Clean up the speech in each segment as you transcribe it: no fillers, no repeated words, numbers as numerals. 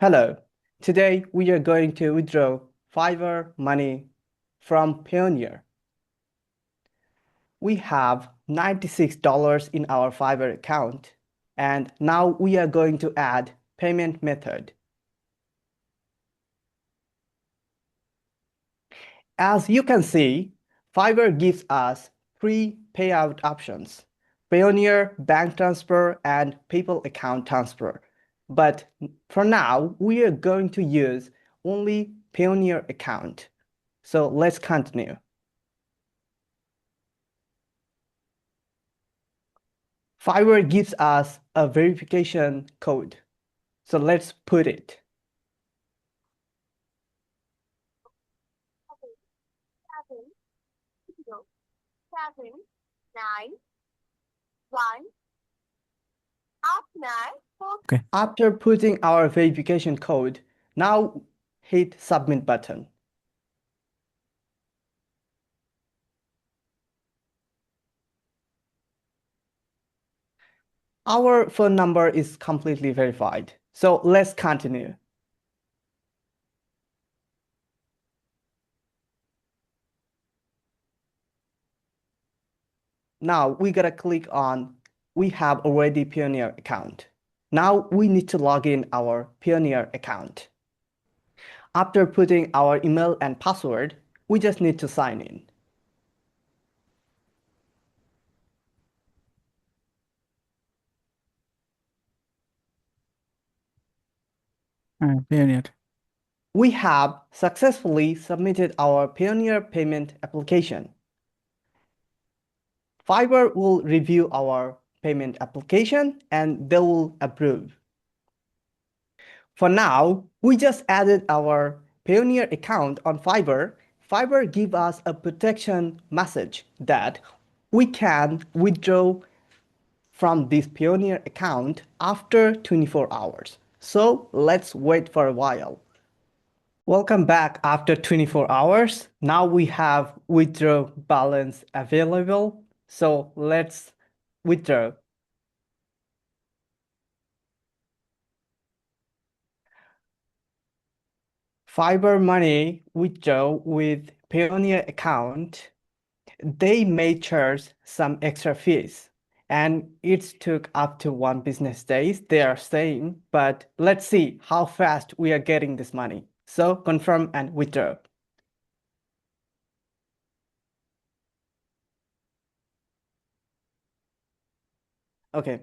Hello. Today we are going to withdraw Fiverr money from Payoneer. We have $96 in our Fiverr account, and now we are going to add payment method. As you can see, Fiverr gives us three payout options: Payoneer, bank transfer, and PayPal account transfer. But for now, we are going to use only Payoneer account. So let's continue. Fiverr gives us a verification code. So let's put it. Seven, zero, 7, 9, 1. Okay. After putting our verification code, now hit submit button. Our phone number is completely verified. So let's continue. Now we gotta click on we have already Payoneer account. Now we need to log in our Payoneer account. After putting our email and password, we just need to sign in. Payoneer. We have successfully submitted our Payoneer payment application. Fiverr will review our payment application and they will approve. For now, we just added our Payoneer account on Fiverr. Fiverr gives us a protection message that we can withdraw from this Payoneer account after 24 hours. So let's wait for a while. Welcome back after 24 hours. Now we have withdraw balance available. So let's withdraw. Fiverr Money withdraw with Payoneer account. They may charge some extra fees and it took up to 1 business days, they are saying, but let's see how fast we are getting this money. So confirm and withdraw. Okay,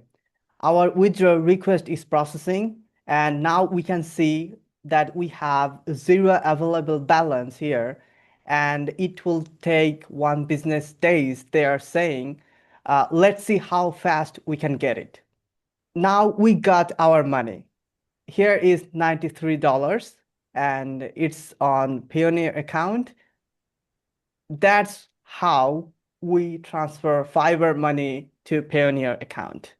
our withdrawal request is processing, and now we can see that we have 0 available balance here, and it will take 1 business days, they are saying. Let's see how fast we can get it. Now we got our money. Here is $93, and it's on Payoneer account. That's how we transfer Fiverr money to Payoneer account.